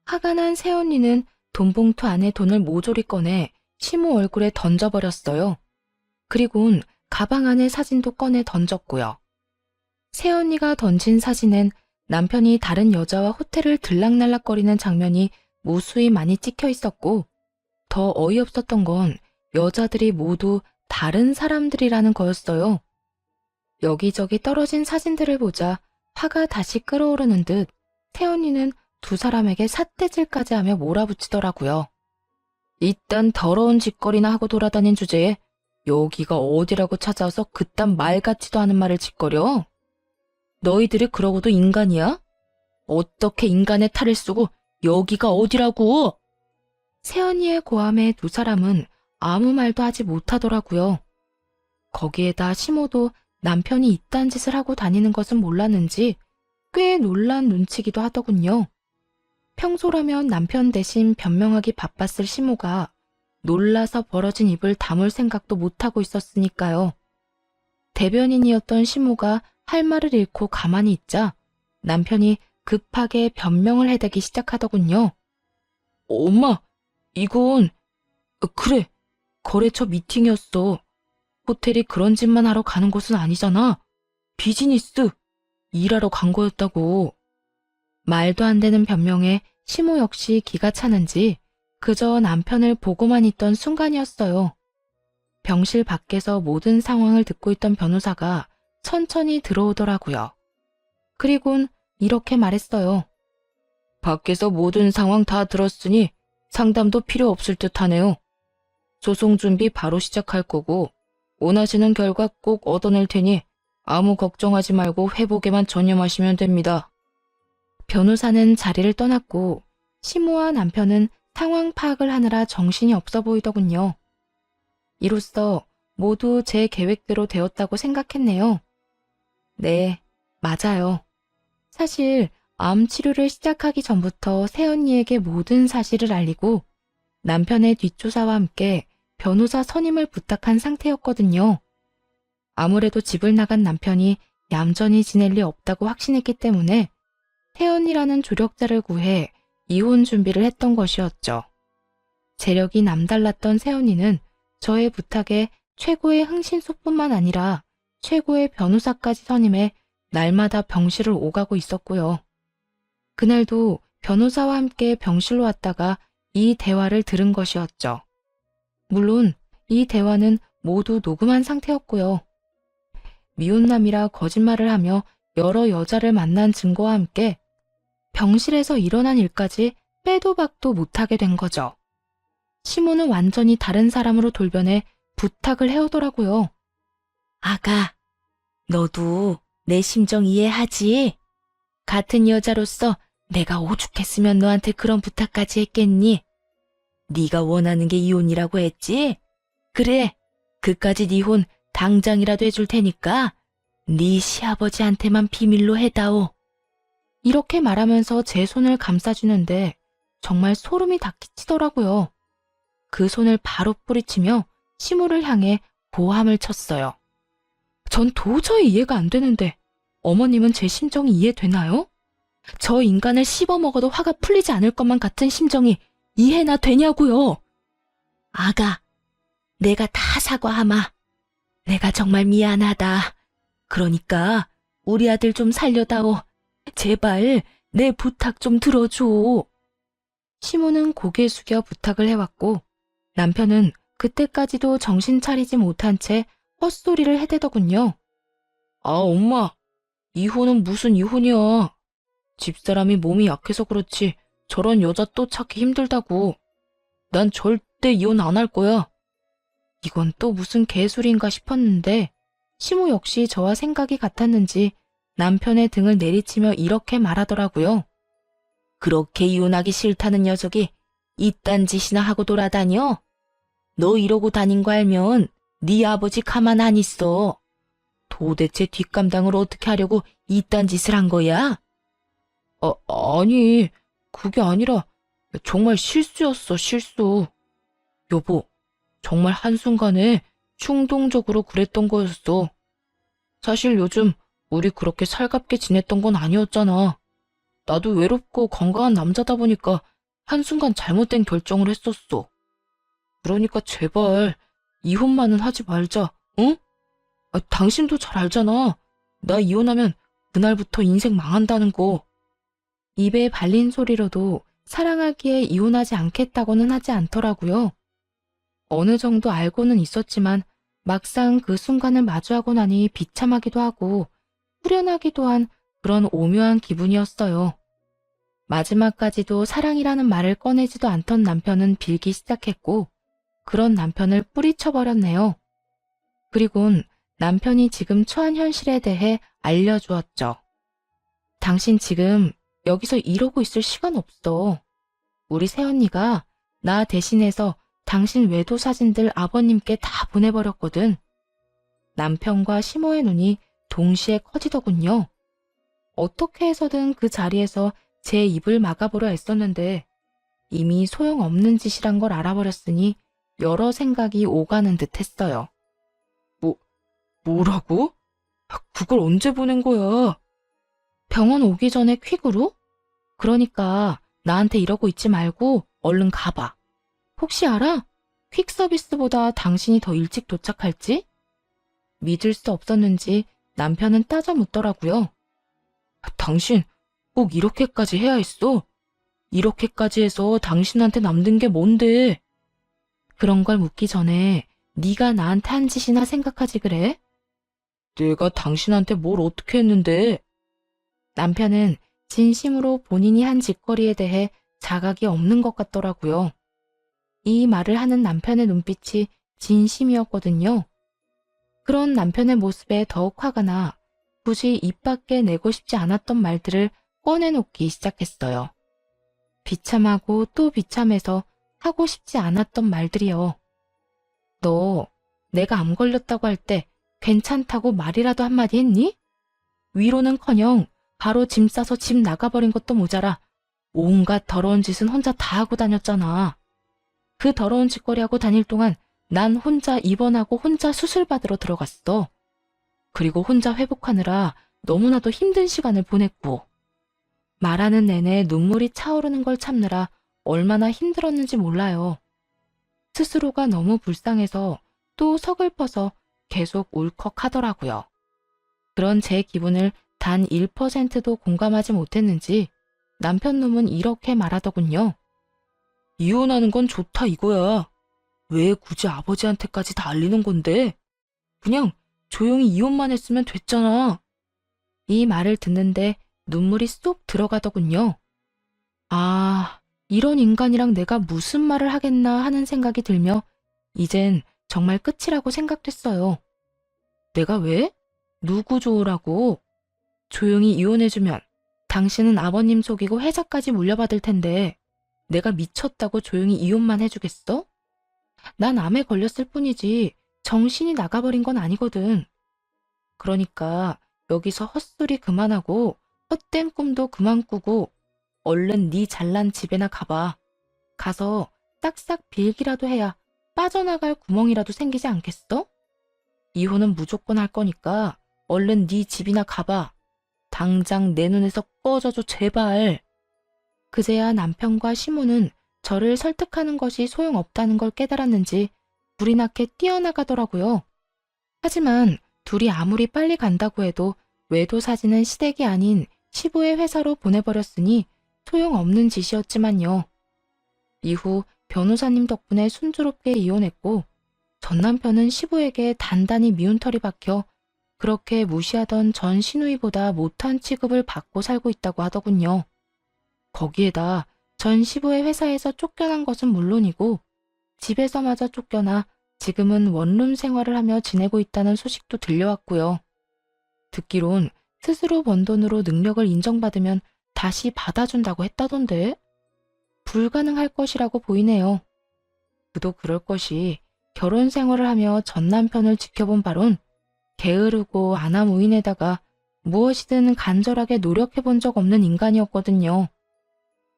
A: 화가 난 새언니는 돈봉투 안에 돈을 모조리 꺼내 시모 얼굴에 던져버렸어요. 그리곤 가방 안에 사진도 꺼내 던졌고요. 새언니가 던진 사진엔 남편이 다른 여자와 호텔을 들락날락거리는 장면이 무수히 많이 찍혀 있었고, 더 어이없었던 건 여자들이 모두 다른 사람들이라는 거였어요. 여기저기 떨어진 사진들을 보자 화가 다시 끓어오르는 듯 새언니는 두 사람에게 삿대질까지 하며 몰아붙이더라고요. 이딴 더러운 짓거리나 하고 돌아다닌 주제에 여기가 어디라고 찾아와서 그딴 말 같지도 않은 말을 짓거려? 너희들이 그러고도 인간이야? 어떻게 인간의 탈을 쓰고 여기가 어디라고? 새언니의 고함에 두 사람은 아무 말도 하지 못하더라고요. 거기에다 시모도 남편이 이딴 짓을 하고 다니는 것은 몰랐는지 꽤 놀란 눈치기도 하더군요. 평소라면 남편 대신 변명하기 바빴을 시모가 놀라서 벌어진 입을 다물 생각도 못하고 있었으니까요. 대변인이었던 시모가 할 말을 잃고 가만히 있자 남편이 급하게 변명을 해대기 시작하더군요. 엄마, 이건... 그래, 거래처 미팅이었어. 호텔이 그런 짓만 하러 가는 곳은 아니잖아. 비즈니스, 일하러 간 거였다고. 말도 안 되는 변명에 시모 역시 기가 차는지 그저 남편을 보고만 있던 순간이었어요. 병실 밖에서 모든 상황을 듣고 있던 변호사가 천천히 들어오더라고요. 그리곤 이렇게 말했어요. 밖에서 모든 상황 다 들었으니 상담도 필요 없을 듯 하네요. 소송 준비 바로 시작할 거고 원하시는 결과 꼭 얻어낼 테니 아무 걱정하지 말고 회복에만 전념하시면 됩니다. 변호사는 자리를 떠났고 시모와 남편은 상황 파악을 하느라 정신이 없어 보이더군요. 이로써 모두 제 계획대로 되었다고 생각했네요. 네, 맞아요. 사실 암 치료를 시작하기 전부터 새언니에게 모든 사실을 알리고 남편의 뒷조사와 함께 변호사 선임을 부탁한 상태였거든요. 아무래도 집을 나간 남편이 얌전히 지낼 리 없다고 확신했기 때문에 새언니라는 조력자를 구해 이혼 준비를 했던 것이었죠. 재력이 남달랐던 새언니는 저의 부탁에 최고의 흥신소뿐만 아니라 최고의 변호사까지 선임해 날마다 병실을 오가고 있었고요. 그날도 변호사와 함께 병실로 왔다가 이 대화를 들은 것이었죠. 물론 이 대화는 모두 녹음한 상태였고요. 미혼남이라 거짓말을 하며 여러 여자를 만난 증거와 함께 병실에서 일어난 일까지 빼도 박도 못하게 된 거죠. 시모는 완전히 다른 사람으로 돌변해 부탁을 해오더라고요. 아가, 너도 내 심정 이해하지? 같은 여자로서 내가 오죽했으면 너한테 그런 부탁까지 했겠니? 네가 원하는 게 이혼이라고 했지? 그래, 그까짓 이혼 당장이라도 해줄 테니까 네 시아버지한테만 비밀로 해다오. 이렇게 말하면서 제 손을 감싸주는데 정말 소름이 다 끼치더라고요. 그 손을 바로 뿌리치며 시무를 향해 고함을 쳤어요. 전 도저히 이해가 안 되는데 어머님은 제 심정이 이해되나요? 저 인간을 씹어먹어도 화가 풀리지 않을 것만 같은 심정이 이해나 되냐고요. 아가, 내가 다 사과하마. 내가 정말 미안하다. 그러니까 우리 아들 좀 살려다오. 제발 내 부탁 좀 들어줘. 시모는 고개 숙여 부탁을 해왔고 남편은 그때까지도 정신 차리지 못한 채 헛소리를 해대더군요. 아, 엄마, 이혼은 무슨 이혼이야. 집사람이 몸이 약해서 그렇지 저런 여자 또 찾기 힘들다고. 난 절대 이혼 안 할 거야. 이건 또 무슨 개소리인가 싶었는데 시모 역시 저와 생각이 같았는지 남편의 등을 내리치며 이렇게 말하더라고요. 그렇게 이혼하기 싫다는 녀석이 이딴 짓이나 하고 돌아다녀? 너 이러고 다닌 거 알면 네 아버지 가만 안 있어. 도대체 뒷감당을 어떻게 하려고 이딴 짓을 한 거야? 아니, 그게 아니라 정말 실수였어, 실수. 여보, 정말 한순간에 충동적으로 그랬던 거였어. 사실 요즘 우리 그렇게 살갑게 지냈던 건 아니었잖아. 나도 외롭고 건강한 남자다 보니까 한순간 잘못된 결정을 했었어. 그러니까 제발 이혼만은 하지 말자, 응? 당신도 잘 알잖아. 나 이혼하면 그날부터 인생 망한다는 거. 입에 발린 소리로도 사랑하기에 이혼하지 않겠다고는 하지 않더라고요. 어느 정도 알고는 있었지만 막상 그 순간을 마주하고 나니 비참하기도 하고 후련하기도 한 그런 오묘한 기분이었어요. 마지막까지도 사랑이라는 말을 꺼내지도 않던 남편은 빌기 시작했고 그런 남편을 뿌리쳐버렸네요. 그리곤 남편이 지금 처한 현실에 대해 알려주었죠. 당신 지금 여기서 이러고 있을 시간 없어. 우리 새언니가 나 대신해서 당신 외도 사진들 아버님께 다 보내버렸거든. 남편과 시모의 눈이 동시에 커지더군요. 어떻게 해서든 그 자리에서 제 입을 막아보려 애썼는데 이미 소용없는 짓이란 걸 알아버렸으니 여러 생각이 오가는 듯 했어요. 뭐라고? 그걸 언제 보낸 거야? 병원 오기 전에 퀵으로? 그러니까 나한테 이러고 있지 말고 얼른 가봐. 혹시 알아? 퀵 서비스보다 당신이 더 일찍 도착할지? 믿을 수 없었는지 남편은 따져 묻더라고요. 당신 꼭 이렇게까지 해야 했어? 이렇게까지 해서 당신한테 남는 게 뭔데? 그런 걸 묻기 전에 네가 나한테 한 짓이나 생각하지 그래? 내가 당신한테 뭘 어떻게 했는데? 남편은 진심으로 본인이 한 짓거리에 대해 자각이 없는 것 같더라고요. 이 말을 하는 남편의 눈빛이 진심이었거든요. 그런 남편의 모습에 더욱 화가 나 굳이 입 밖에 내고 싶지 않았던 말들을 꺼내놓기 시작했어요. 비참하고 또 비참해서 하고 싶지 않았던 말들이요. 너 내가 암 걸렸다고 할 때 괜찮다고 말이라도 한마디 했니? 위로는커녕 바로 짐 싸서 집 나가버린 것도 모자라 온갖 더러운 짓은 혼자 다 하고 다녔잖아. 그 더러운 짓거리하고 다닐 동안 난 혼자 입원하고 혼자 수술 받으러 들어갔어. 그리고 혼자 회복하느라 너무나도 힘든 시간을 보냈고 말하는 내내 눈물이 차오르는 걸 참느라 얼마나 힘들었는지 몰라요. 스스로가 너무 불쌍해서 또 서글퍼서 계속 울컥하더라고요. 그런 제 기분을 단 1%도 공감하지 못했는지 남편 놈은 이렇게 말하더군요. 이혼하는 건 좋다 이거야. 왜 굳이 아버지한테까지 다 알리는 건데? 그냥 조용히 이혼만 했으면 됐잖아. 이 말을 듣는데 눈물이 쏙 들어가더군요. 아, 이런 인간이랑 내가 무슨 말을 하겠나 하는 생각이 들며 이젠 정말 끝이라고 생각됐어요. 내가 왜? 누구 좋으라고? 조용히 이혼해주면 당신은 아버님 속이고 회사까지 물려받을 텐데 내가 미쳤다고 조용히 이혼만 해주겠어? 난 암에 걸렸을 뿐이지 정신이 나가버린 건 아니거든. 그러니까 여기서 헛소리 그만하고 헛된 꿈도 그만 꾸고 얼른 네 잘난 집에나 가봐. 가서 싹싹 빌기라도 해야 빠져나갈 구멍이라도 생기지 않겠어? 이혼은 무조건 할 거니까 얼른 네 집이나 가봐. 당장 내 눈에서 꺼져줘 제발. 그제야 남편과 시모는 저를 설득하는 것이 소용없다는 걸 깨달았는지 불이 나게 뛰어나가더라고요. 하지만 둘이 아무리 빨리 간다고 해도 외도 사진은 시댁이 아닌 시부의 회사로 보내버렸으니 소용없는 짓이었지만요. 이후 변호사님 덕분에 순조롭게 이혼했고 전 남편은 시부에게 단단히 미운 털이 박혀 그렇게 무시하던 전 시누이보다 못한 취급을 받고 살고 있다고 하더군요. 거기에다 전 시부의 회사에서 쫓겨난 것은 물론이고 집에서마저 쫓겨나 지금은 원룸 생활을 하며 지내고 있다는 소식도 들려왔고요. 듣기론 스스로 번 돈으로 능력을 인정받으면 다시 받아준다고 했다던데 불가능할 것이라고 보이네요. 그도 그럴 것이 결혼 생활을 하며 전 남편을 지켜본 바론 게으르고 아나무인에다가 무엇이든 간절하게 노력해본 적 없는 인간이었거든요.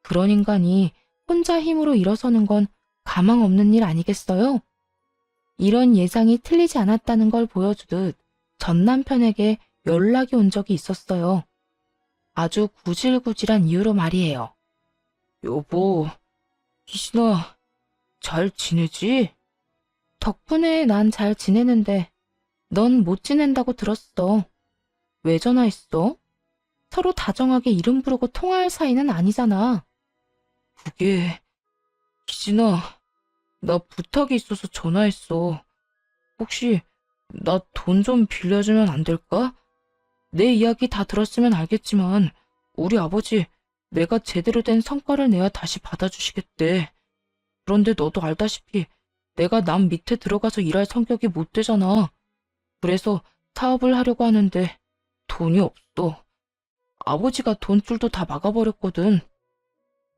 A: 그런 인간이 혼자 힘으로 일어서는 건 가망 없는 일 아니겠어요? 이런 예상이 틀리지 않았다는 걸 보여주듯 전 남편에게 연락이 온 적이 있었어요. 아주 구질구질한 이유로 말이에요. 여보, 희진아, 잘 지내지? 덕분에 난 잘 지내는데 넌 못 지낸다고 들었어. 왜 전화했어? 서로 다정하게 이름 부르고 통화할 사이는 아니잖아. 그게, 희진아, 나 부탁이 있어서 전화했어. 혹시 나 돈 좀 빌려주면 안 될까? 내 이야기 다 들었으면 알겠지만 우리 아버지 내가 제대로 된 성과를 내야 다시 받아주시겠대. 그런데 너도 알다시피 내가 남 밑에 들어가서 일할 성격이 못 되잖아. 그래서 사업을 하려고 하는데 돈이 없어. 아버지가 돈줄도 다 막아버렸거든.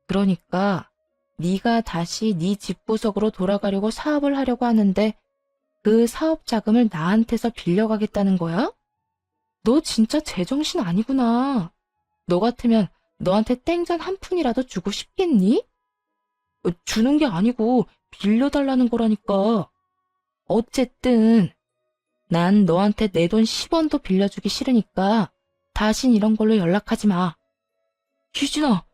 A: 그러니까 네가 다시 네 집구석으로 돌아가려고 사업을 하려고 하는데 그 사업 자금을 나한테서 빌려가겠다는 거야? 너 진짜 제정신 아니구나. 너 같으면 너한테 땡전 한 푼이라도 주고 싶겠니? 주는 게 아니고 빌려달라는 거라니까. 어쨌든 난 너한테 내 돈 10원도 빌려주기 싫으니까 다신 이런 걸로 연락하지 마. 희진아,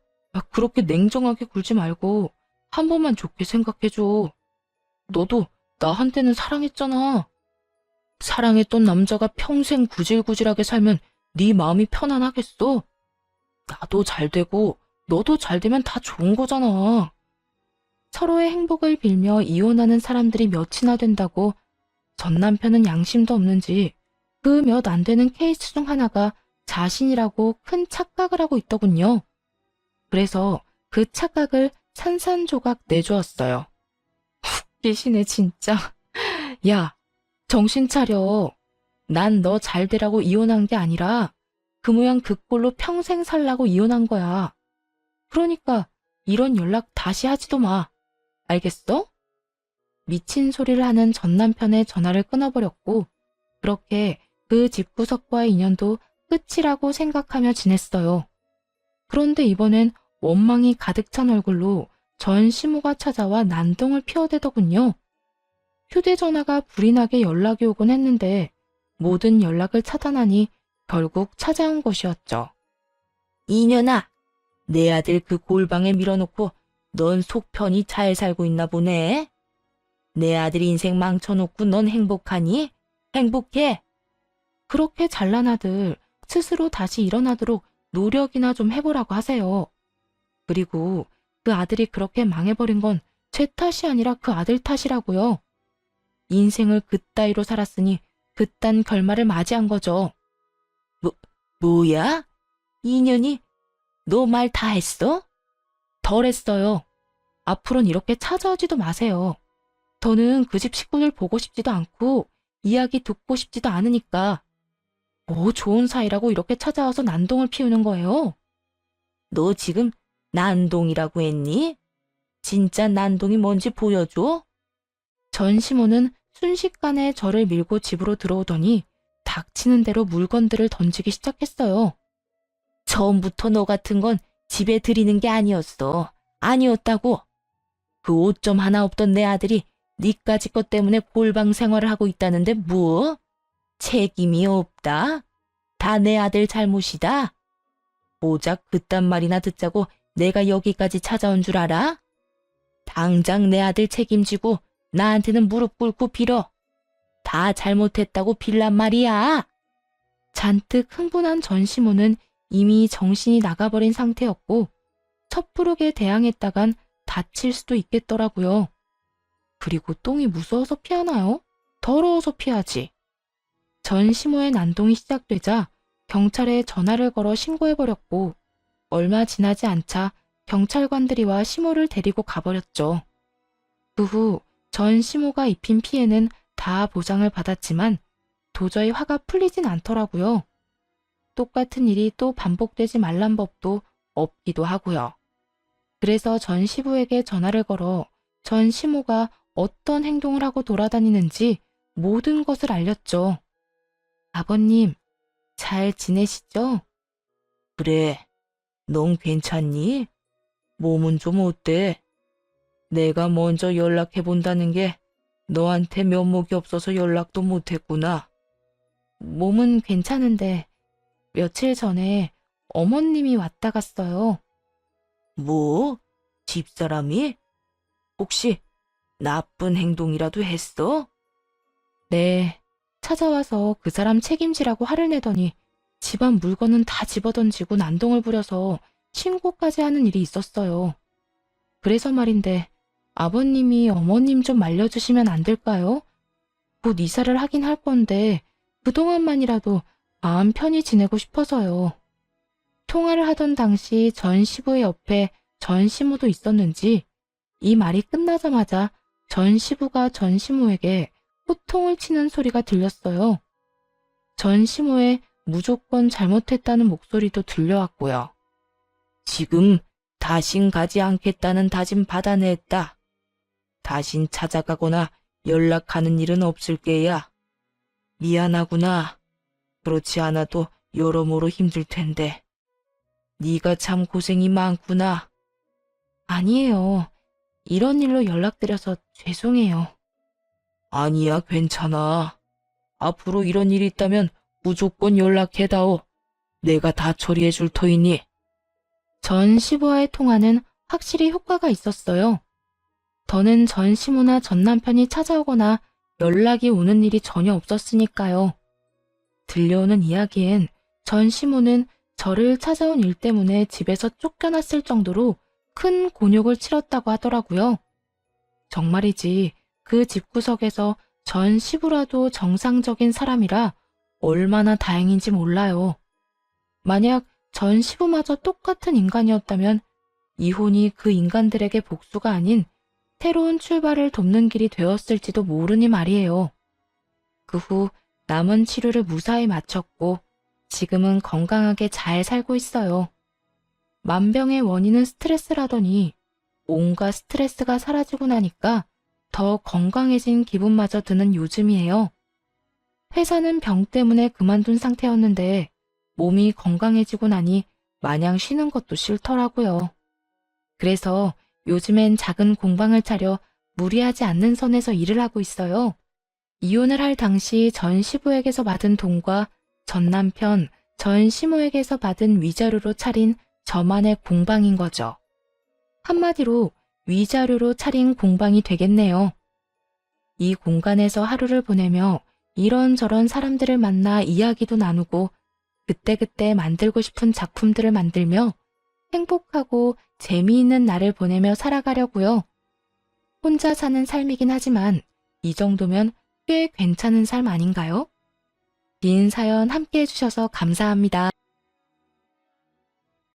A: 그렇게 냉정하게 굴지 말고 한 번만 좋게 생각해줘. 너도 나한테는 사랑했잖아. 사랑했던 남자가 평생 구질구질하게 살면 네 마음이 편안하겠어? 나도 잘 되고 너도 잘 되면 다 좋은 거잖아. 서로의 행복을 빌며 이혼하는 사람들이 몇이나 된다고 전 남편은 양심도 없는지 그 몇 안 되는 케이스 중 하나가 자신이라고 큰 착각을 하고 있더군요. 그래서 그 착각을 산산조각 내주었어요. 웃기시네 진짜. 야, 정신 차려. 난 너 잘 되라고 이혼한 게 아니라 그 모양 그 꼴로 평생 살라고 이혼한 거야. 그러니까 이런 연락 다시 하지도 마. 알겠어? 미친 소리를 하는 전 남편의 전화를 끊어버렸고 그렇게 그 집구석과의 인연도 끝이라고 생각하며 지냈어요. 그런데 이번엔 원망이 가득 찬 얼굴로 전 시모가 찾아와 난동을 피워대더군요. 휴대전화가 불이 나게 연락이 오곤 했는데 모든 연락을 차단하니 결국 찾아온 것이었죠. 이년아, 내 아들 그 골방에 밀어놓고 넌 속 편히 잘 살고 있나 보네. 내 아들 인생 망쳐놓고 넌 행복하니? 행복해? 그렇게 잘난 아들 스스로 다시 일어나도록 노력이나 좀 해보라고 하세요. 그리고 그 아들이 그렇게 망해버린 건 제 탓이 아니라 그 아들 탓이라고요. 인생을 그따위로 살았으니 그딴 결말을 맞이한 거죠. 뭐야? 이년이 너 말 다 했어? 덜 했어요. 앞으로는 이렇게 찾아오지도 마세요. 저는 그 집 식구들 보고 싶지도 않고 이야기 듣고 싶지도 않으니까. 뭐 좋은 사이라고 이렇게 찾아와서 난동을 피우는 거예요? 너 지금 난동이라고 했니? 진짜 난동이 뭔지 보여줘? 전 시모는 순식간에 저를 밀고 집으로 들어오더니 닥치는 대로 물건들을 던지기 시작했어요. 처음부터 너 같은 건 집에 들이는 게 아니었어. 아니었다고. 그 옷 좀 하나 없던 내 아들이 니까지 것 때문에 골방 생활을 하고 있다는데 뭐? 책임이 없다? 다 내 아들 잘못이다? 고작 그딴 말이나 듣자고 내가 여기까지 찾아온 줄 알아? 당장 내 아들 책임지고 나한테는 무릎 꿇고 빌어. 다 잘못했다고 빌란 말이야. 잔뜩 흥분한 전시모는 이미 정신이 나가버린 상태였고 섣부르게 대항했다간 다칠 수도 있겠더라고요. 그리고 똥이 무서워서 피하나요? 더러워서 피하지. 전시모의 난동이 시작되자 경찰에 전화를 걸어 신고해버렸고 얼마 지나지 않자 경찰관들이 와 시모를 데리고 가버렸죠. 그 후 전시모가 입힌 피해는 다 보상을 받았지만 도저히 화가 풀리진 않더라고요. 똑같은 일이 또 반복되지 말란 법도 없기도 하고요. 그래서 전 시부에게 전화를 걸어 전 시모가 어떤 행동을 하고 돌아다니는지 모든 것을 알렸죠. 아버님, 잘 지내시죠? 그래, 넌 괜찮니? 몸은 좀 어때? 내가 먼저 연락해본다는 게 너한테 면목이 없어서 연락도 못했구나. 몸은 괜찮은데 며칠 전에 어머님이 왔다 갔어요. 뭐? 집사람이? 혹시 나쁜 행동이라도 했어? 네, 찾아와서 그 사람 책임지라고 화를 내더니 집안 물건은 다 집어던지고 난동을 부려서 신고까지 하는 일이 있었어요. 그래서 말인데 아버님이 어머님 좀 말려주시면 안 될까요? 곧 이사를 하긴 할 건데 그동안만이라도 마음 편히 지내고 싶어서요. 통화를 하던 당시 전 시부의 옆에 전 시모도 있었는지 이 말이 끝나자마자 전 시부가 전 시모에게 호통을 치는 소리가 들렸어요. 전 시모의 무조건 잘못했다는 목소리도 들려왔고요. 지금 다신 가지 않겠다는 다짐 받아냈다. 다신 찾아가거나 연락하는 일은 없을 게야. 미안하구나. 그렇지 않아도 여러모로 힘들 텐데. 네가 참 고생이 많구나. 아니에요. 이런 일로 연락드려서 죄송해요. 아니야, 괜찮아. 앞으로 이런 일이 있다면 무조건 연락해다오. 내가 다 처리해 줄 터이니. 전 시부와의 통화는 확실히 효과가 있었어요. 더는 전 시모나 전 남편이 찾아오거나 연락이 오는 일이 전혀 없었으니까요. 들려오는 이야기엔 전 시모는 저를 찾아온 일 때문에 집에서 쫓겨났을 정도로 큰 곤욕을 치렀다고 하더라고요. 정말이지 그 집구석에서 전 시부라도 정상적인 사람이라 얼마나 다행인지 몰라요. 만약 전 시부마저 똑같은 인간이었다면 이혼이 그 인간들에게 복수가 아닌 새로운 출발을 돕는 길이 되었을지도 모르니 말이에요. 그 후 남은 치료를 무사히 마쳤고 지금은 건강하게 잘 살고 있어요. 만병의 원인은 스트레스라더니 온갖 스트레스가 사라지고 나니까 더 건강해진 기분마저 드는 요즘이에요. 회사는 병 때문에 그만둔 상태였는데 몸이 건강해지고 나니 마냥 쉬는 것도 싫더라고요. 그래서 요즘엔 작은 공방을 차려 무리하지 않는 선에서 일을 하고 있어요. 이혼을 할 당시 전 시부에게서 받은 돈과 전 남편, 전 시모에게서 받은 위자료로 차린 저만의 공방인 거죠. 한마디로 위자료로 차린 공방이 되겠네요. 이 공간에서 하루를 보내며 이런저런 사람들을 만나 이야기도 나누고 그때그때 만들고 싶은 작품들을 만들며 행복하고 재미있는 날을 보내며 살아가려고요. 혼자 사는 삶이긴 하지만 이 정도면 꽤 괜찮은 삶 아닌가요? 긴 사연 함께 해주셔서 감사합니다.